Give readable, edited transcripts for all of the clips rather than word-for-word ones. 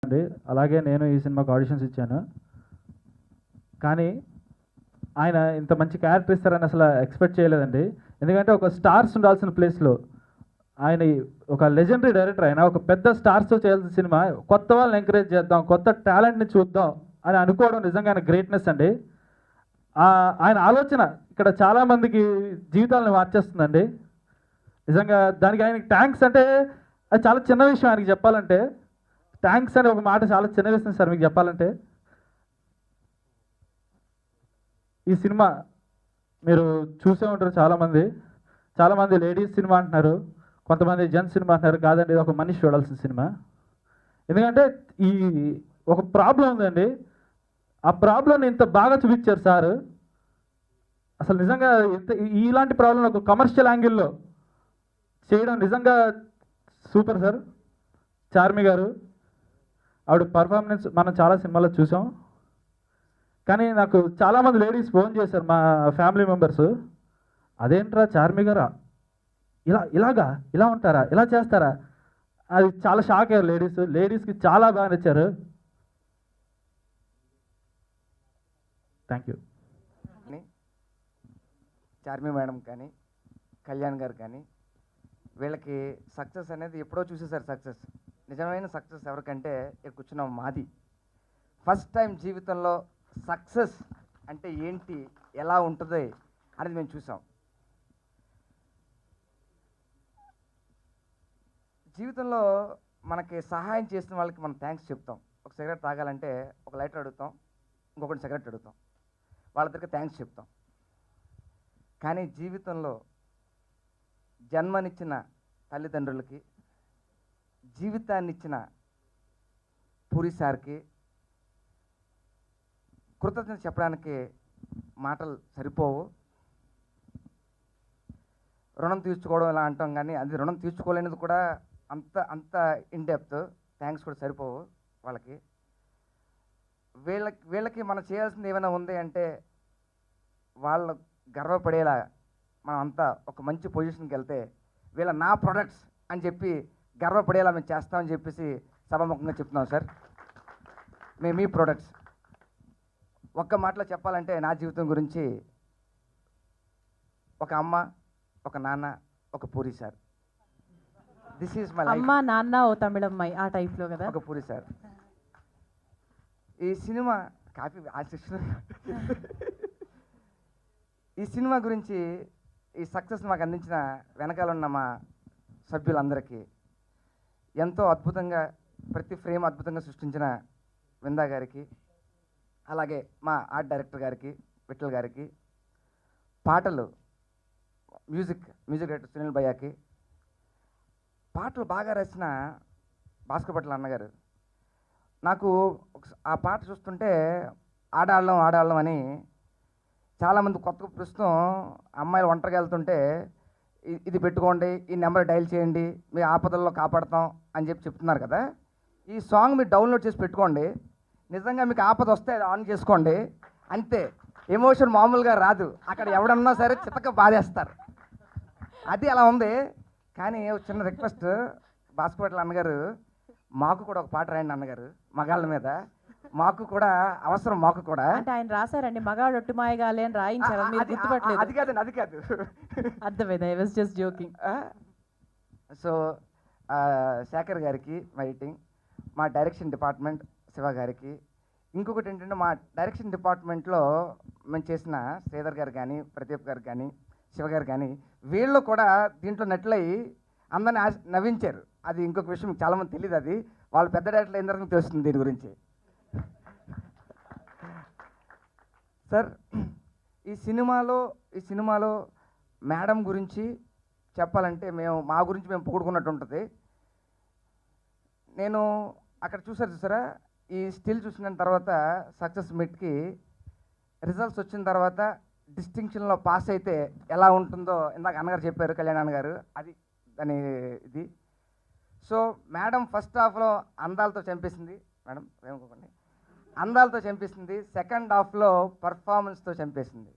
అండి. అలాగే నేను ఈ సినిమాకి ఆడిషన్స్ ఇచ్చాను. కానీ ఆయన ఇంత మంచి క్యారెక్టర్ ఇస్తారని అసలు ఎక్స్పెక్ట్ చేయలేదండి. ఎందుకంటే ఒక స్టార్స్ ఉండాల్సిన ప్లేస్లో ఆయన ఒక లెజెండరీ డైరెక్టర్, ఆయన ఒక పెద్ద స్టార్స్తో చేయాల్సిన సినిమా కొత్త వాళ్ళని ఎంకరేజ్ చేద్దాం, కొత్త టాలెంట్ని చూద్దాం అని అనుకోవడం నిజంగా ఆయన గ్రేట్నెస్ అండి. ఆయన ఆలోచన ఇక్కడ చాలామందికి జీవితాలను మార్చేస్తుందండి. నిజంగా దానికి ఆయనకి థ్యాంక్స్ అంటే అది చాలా చిన్న విషయం. ఆయనకి చెప్పాలంటే థ్యాంక్స్ అనే ఒక మాట చాలా చిన్న విషయం సార్ మీకు చెప్పాలంటే. ఈ సినిమా మీరు చూసే ఉంటారు, చాలామంది లేడీస్ సినిమా అంటున్నారు, కొంతమంది జెంట్స్ సినిమా అంటున్నారు. కాదండి, ఇది ఒక మనిషి చూడాల్సిన సినిమా. ఎందుకంటే ఈ ఒక ప్రాబ్లం ఉందండి, ఆ ప్రాబ్లంని ఇంత బాగా చూపించారు సార్. అసలు నిజంగా ఇంత ఇలాంటి ప్రాబ్లం ఒక కమర్షియల్ యాంగిల్లో చేయడం నిజంగా సూపర్ సార్. చార్మి గారు, ఆవిడ పర్ఫార్మెన్స్ మనం చాలా సినిమాల్లో చూసాం. కానీ నాకు చాలామంది లేడీస్ ఫోన్ చేశారు, మా ఫ్యామిలీ మెంబర్స్, అదేంట్రా చార్మి గారా ఇలా ఉంటారా, ఇలా చేస్తారా, అది చాలా షాక్ అయ్యారు లేడీస్కి చాలా బాగా నచ్చారు. Thank you. చార్మి మేడం కానీ కళ్యాణ్ గారు కానీ వీళ్ళకి సక్సెస్ అనేది ఎప్పుడో చూసేసారు. సక్సెస్, నిజమైన సక్సెస్ ఎవరికంటే ఇక్కడ కూర్చున్నాం మాది. ఫస్ట్ టైం జీవితంలో సక్సెస్ అంటే ఏంటి, ఎలా ఉంటుంది అనేది మేము చూసాం. జీవితంలో మనకి సహాయం చేసిన వాళ్ళకి మనం థ్యాంక్స్ చెప్తాం. ఒక సిగరెట్ తాగాలంటే ఒక లైటర్ అడుగుతాం, ఇంకొకటి సిగరెట్ అడుగుతాం, వాళ్ళ దగ్గర థ్యాంక్స్ చెప్తాం. కానీ జీవితంలో జన్మనిచ్చిన తల్లిదండ్రులకి, జీవితాన్ని ఇచ్చిన పూరి సార్కి కృతజ్ఞత చెప్పడానికి మాటలు సరిపోవు. రుణం తీర్చుకోవడం ఇలా అంటాం, కానీ అది రుణం తీర్చుకోలేనిది కూడా అంత ఇన్డెప్త్. థ్యాంక్స్ కూడా సరిపోవు వాళ్ళకి. వీళ్ళకి మనం చేయాల్సింది ఏమైనా ఉంది అంటే వాళ్ళు గర్వపడేలా మనం అంతా ఒక మంచి పొజిషన్కి వెళ్తే వీళ్ళ నా ప్రొడక్ట్స్ అని చెప్పి గర్వపడేలా మేము చేస్తామని చెప్పేసి సభాముఖంగా చెప్తున్నాం సార్. మేము మీ ప్రొడక్ట్స్. ఒక్క మాటలో చెప్పాలంటే నా జీవితం గురించి ఒక అమ్మ, ఒక నాన్న, ఒక puri sir. This is my life. అమ్మ నాన్న ఓ తమిళమ్మాయి ఆ టైప్లో కదా. ఒక పూరి సార్. ఈ సినిమా కాఫీ ఈ సినిమా గురించి, ఈ సక్సెస్ మాకు అందించిన వెనకాల ఉన్న మా సభ్యులందరికీ, ఎంతో అద్భుతంగా ప్రతి ఫ్రేమ్ అద్భుతంగా సృష్టించిన విందా గారికి, అలాగే మా ఆర్ట్ డైరెక్టర్ గారికి, విఠల్ గారికి, పాటలు మ్యూజిక్ డైరెక్టర్ సునీల్ భయ్యాకి, పాటలు బాగా రాసిన భాస్కర్ భట్ల అన్నగారు. నాకు ఆ పాట చూస్తుంటే ఆడాళ్ళం అని చాలామంది కొత్త ప్రస్తుతం అమ్మాయిలు ఒంటరిగా వెళ్తుంటే ఇది పెట్టుకోండి, ఈ నెంబర్ డైల్ చేయండి, మీ ఆపదల్లో కాపాడతాం అని చెప్పి చెప్తున్నారు కదా. ఈ సాంగ్ మీరు డౌన్లోడ్ చేసి పెట్టుకోండి, నిజంగా మీకు ఆపద వస్తే అది ఆన్ చేసుకోండి, అంతే. ఎమోషన్ మామూలుగా రాదు, అక్కడ ఎవడన్నా సరే చితక బాధేస్తారు. అది అలా ఉంది. కానీ చిన్న రిక్వెస్ట్, భాస్కర్ అన్నగారు, మాకు కూడా ఒక పాట రాయండి అన్నగారు, మగాళ్ళ మీద. మాకు కూడా అవసరం, మాకు కూడా. అంటే ఆయన రాశారండి, మగాడు ఒట్టుమాయగాలి అని రాయించారు, మీరు గుర్తుపట్టలేదు. అది కాదండి, అది కాదు, అర్థమైంది. I was just joking. So Shekhar గారికి రైటింగ్, మా డైరెక్షన్ డిపార్ట్మెంట్ శివ గారికి. ఇంకొకటి ఏంటంటే మా డైరెక్షన్ డిపార్ట్మెంట్లో మేము చేసిన శ్రీధర్ గారు కానీ, ప్రదీప్ గారు కానీ, శివ గారు కానీ, వీళ్ళు కూడా దీంట్లో నటులయ్యి అందరిని నవ్వించారు. అది ఇంకొక విషయం, చాలామంది తెలియదు. అది వాళ్ళు పెద్ద డైరెక్టర్లు అయిన తర్వాత తెలుస్తుంది దీని గురించి. సార్, ఈ సినిమాలో మేడం గురించి చెప్పాలంటే మా గురించి మేము పొగుడుకున్నట్టు ఉంటుంది. నేను అక్కడ చూసారా, ఈ స్టిల్ చూసిన తర్వాత సక్సెస్ మీట్కి రిజల్ట్స్ వచ్చిన తర్వాత డిస్టింక్షన్లో పాస్ అయితే ఎలా ఉంటుందో ఇందాక అన్నగారు చెప్పారు, కళ్యాణ్ అన్నగారు. అది దాని ఇది. సో మేడం ఫస్ట్ హాఫ్లో అందాలతో చంపేసింది. మేడం ఏమనుకోకండి, అందాలతో చంపేసింది. సెకండ్ హాఫ్లో పర్ఫార్మెన్స్తో చంపేసింది.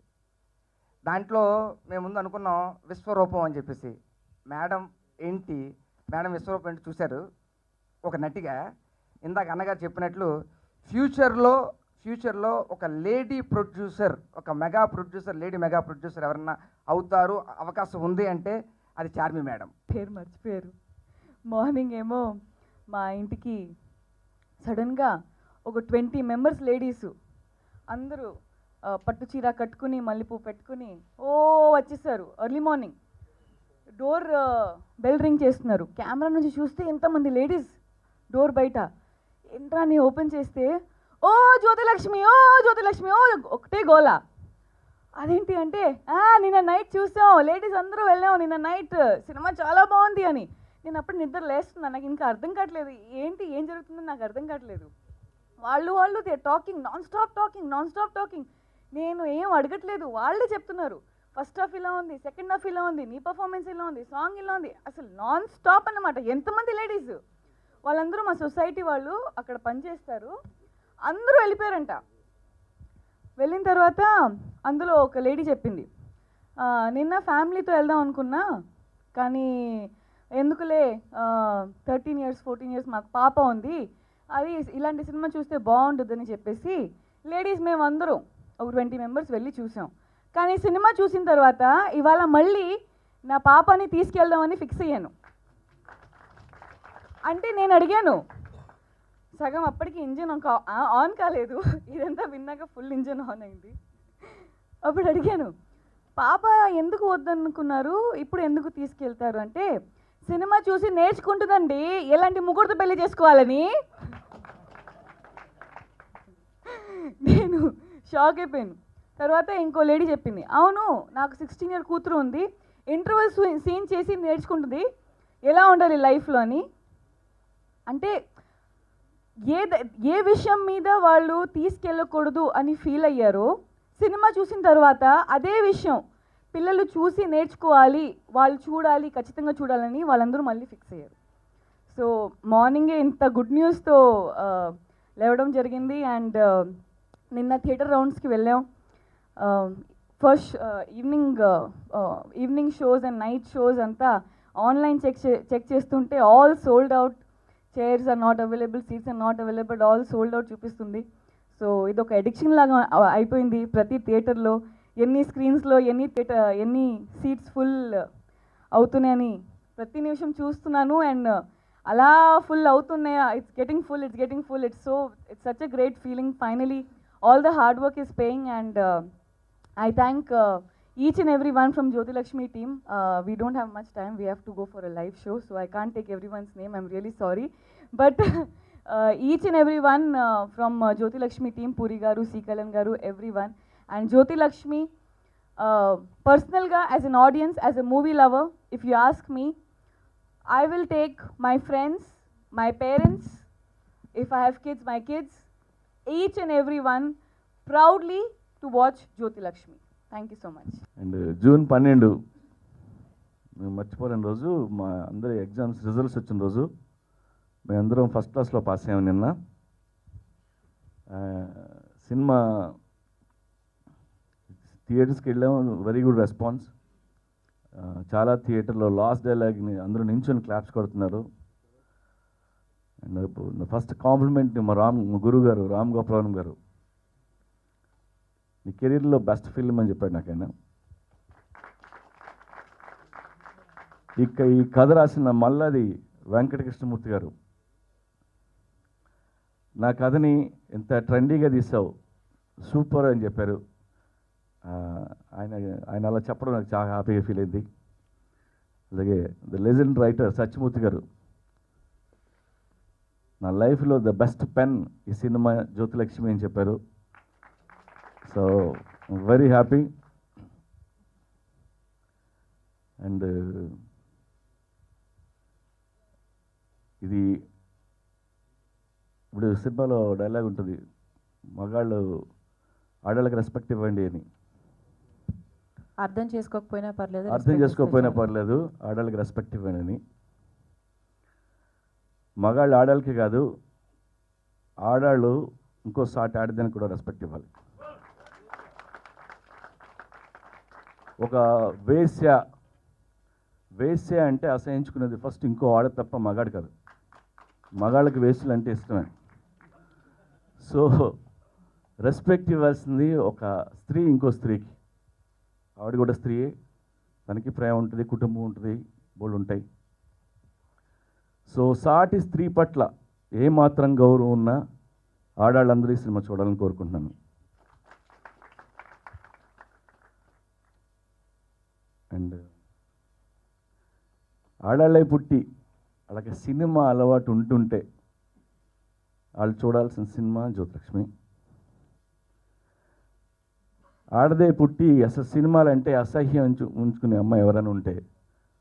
దాంట్లో మేము ముందు అనుకున్నాం విశ్వరూపం అని చెప్పేసి. మేడం విశ్వరూపం ఏంటి చూశారు ఒక నటిగా. ఇందాక అన్నగారు చెప్పినట్లు ఫ్యూచర్లో ఒక లేడీ ప్రొడ్యూసర్, ఒక mega producer, lady mega producer ఎవరన్నా అవుతారు, అవకాశం ఉంది అంటే అది చార్మి మేడం. పేరు మర్చిపోయారు. మార్నింగ్ ఏమో మా ఇంటికి సడన్గా ఒక 20 మెంబర్స్ లేడీసు అందరూ పట్టు చీర కట్టుకుని మల్లెపూ పెట్టుకుని వచ్చేసారు. Early morning door bell ring చేస్తున్నారు. కెమెరా నుంచి చూస్తే ఎంతమంది లేడీస్ డోర్ బయట. ఎంట్రాని ఓపెన్ చేస్తే ఓ జ్యోతిలక్ష్మి ఒకటే గోల. అదేంటి అంటే నిన్న నైట్ చూసాం, లేడీస్ అందరూ వెళ్ళాం నిన్న నైట్, సినిమా చాలా బాగుంది అని. నేను అప్పుడు నిద్ర లేస్తున్నాను, నాకు ఇంకా అర్థం కావట్లేదు ఏం జరుగుతుందో నాకు అర్థం కావట్లేదు. వాళ్ళు they talking non stop talking. నేను ఏం అడగట్లేదు, వాళ్ళే చెప్తున్నారు. ఫస్ట్ హాఫ్ ఇలా ఉంది, సెకండ్ హాఫ్ ఇలా ఉంది, నీ పర్ఫార్మెన్స్ ఇలా ఉంది, సాంగ్ ఇలా ఉంది, అసలు నాన్ స్టాప్ అన్నమాట. ఎంతమంది లేడీస్, వాళ్ళందరూ మా సొసైటీ వాళ్ళు, అక్కడ పనిచేస్తారు, అందరూ వెళ్ళిపోయారంట. వెళ్ళిన తర్వాత అందులో ఒక లేడీ చెప్పింది, నిన్న ఫ్యామిలీతో వెళ్దాం అనుకున్నా కానీ ఎందుకులే 13 years 14 years మాకు పాప ఉంది, అది ఇలాంటి సినిమా చూస్తే బాగుంటుందని చెప్పేసి లేడీస్ మేము అందరూ ఒక 20 మెంబర్స్ వెళ్ళి చూసాం. కానీ సినిమా చూసిన తర్వాత ఇవాళ మళ్ళీ నా పాపని తీసుకెళ్దామని ఫిక్స్ అయ్యాను. అంటే నేను అడిగాను, సగం అప్పటికి ఇంజిన్ ఆన్ కాలేదు, ఇదంతా విన్నాక ఫుల్ ఇంజిన్ ఆన్ అయింది. అప్పుడు అడిగాను, పాప ఎందుకు వద్దనుకున్నారు, ఇప్పుడు ఎందుకు తీసుకెళ్తారు అంటే, సినిమా చూసి నేర్చుకుంటుందండి ఎలాంటి ముగ్గురితో పెళ్లి చేసుకోవాలని. నేను షాక్ అయిపోయాను. తర్వాత ఇంకో లేడీ చెప్పింది, అవును నాకు 16 year కూతురు ఉంది, ఇంటర్వెల్ సీన్ చేసి నేర్చుకుంటుంది ఎలా ఉండాలి లైఫ్లో అని. అంటే ఏ విషయం మీద వాళ్ళు తీసుకెళ్ళకూడదు అని ఫీల్ అయ్యారో, సినిమా చూసిన తర్వాత అదే విషయం పిల్లలు చూసి నేర్చుకోవాలి, వాళ్ళు చూడాలి, ఖచ్చితంగా చూడాలని వాళ్ళందరూ మళ్ళీ ఫిక్స్ అయ్యారు. సో మార్నింగే ఇంత గుడ్ న్యూస్తో లేవడం జరిగింది. అండ్ నిన్న థియేటర్ రౌండ్స్కి వెళ్ళాం. First evening shows and night shows అంతా ఆన్లైన్ చెక్ చేస్తుంటే all sold out, chairs are not available, seats are not available, all sold out చూపిస్తుంది. సో ఇది ఒక అడిక్షన్ లాగా అయిపోయింది. ప్రతి థియేటర్లో ఎన్ని స్క్రీన్స్లో ఎన్ని సీట్స్ ఫుల్ అవుతున్నాయని ప్రతి నిమిషం చూస్తున్నాను. అండ్ అలా ఫుల్ అవుతున్నాయా, it's getting full. It's such a great feeling. Finally all the hard work is paying. And I thank each and every one from Jyoti Lakshmi team. We don't have much time. We have to go for a live show, so I can't take everyone's name. I'm really sorry. But each and every one from Jyoti Lakshmi team, Puri Garu, C. Kalan Garu, everyone. And Jyoti Lakshmi, personal ga, as an audience, as a movie lover, if you ask me, I will take my friends, my parents, if I have kids, my kids, each and every one, proudly to watch Jyoti Lakshmi. Thank you so much. And June 12 మేము మర్చిపోలేని రోజు, మా అందరి exams results వచ్చిన రోజు. మేమందరం first క్లాస్లో pass అయ్యాము నిన్న. సినిమా థియేటర్స్కి వెళ్ళాము, వెరీ గుడ్ రెస్పాన్స్. చాలా థియేటర్లో లాస్ట్ డైలాగ్ని అందరూ నించుని క్లాప్స్ కొడుతున్నారు. అండ్ ఫస్ట్ కాంప్లిమెంట్ మా గురువు గారు రామ్ గోపాలవరం గారు, నీ కెరీర్లో బెస్ట్ ఫిల్మ్ అని చెప్పాడు నాకైనా. ఈ కథ రాసిన మల్లాది వెంకటకృష్ణమూర్తి గారు, నా కథని ఎంత ట్రెండీగా తీసావు, సూపర్ అని చెప్పారు. ఆయన అలా చెప్పడం నాకు చాలా హ్యాపీగా ఫీల్ అయింది. అలాగే ద లెజెండ్ రైటర్ సత్యమూర్తి గారు, నా లైఫ్లో ద బెస్ట్ పెన్ ఈ సినిమా జ్యోతిలక్ష్మి అని చెప్పారు. So very happy. అండ్ ఇది ఇప్పుడు సినిమాలో డైలాగ్ ఉంటుంది, మగాళ్ళు ఆడవాళ్ళకి రెస్పెక్ట్ ఇవ్వండి అని. అర్థం చేసుకోకపోయినా పర్లేదు, ఆడవాళ్ళకి రెస్పెక్ట్ ఇవ్వండి అని. మగాళ్ళు ఆడవాళ్ళకి కాదు, ఆడాళ్ళు ఇంకో సాటి ఆడదానికి కూడా రెస్పెక్ట్ ఇవ్వాలి. ఒక వేశ్య అంటే అసహించుకునేది ఫస్ట్ ఇంకో ఆడ తప్ప మగాడు కాదు. మగాళ్ళకి వేస్టులు అంటే ఇష్టమే. సో రెస్పెక్ట్ ఇవ్వాల్సింది ఒక స్త్రీ ఇంకో స్త్రీకి. ఆవిడ కూడా స్త్రీయే, తనకి ప్రేమ ఉంటుంది, కుటుంబం ఉంటుంది, బోళ్ళు ఉంటాయి. సో సాటి స్త్రీ పట్ల ఏమాత్రం గౌరవం ఉన్నా ఆడాళ్ళందరూ ఈ సినిమా చూడాలని కోరుకుంటున్నాను. అండ్ ఆడాళ్ళే పుట్టి అలాగే సినిమా అలవాటు ఉంటుంటే వాళ్ళు చూడాల్సిన సినిమా జ్యోతిలక్ష్మి. ఆడదే పుట్టి అసలు సినిమాలు అంటే అసహ్యం ఉంచుకునే అమ్మాయి ఎవరైనా ఉంటే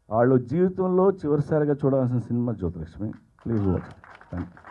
వాళ్ళు జీవితంలో చివరిసారిగా చూడాల్సిన cinema Jyothilakshmi. Please watch. Thank you.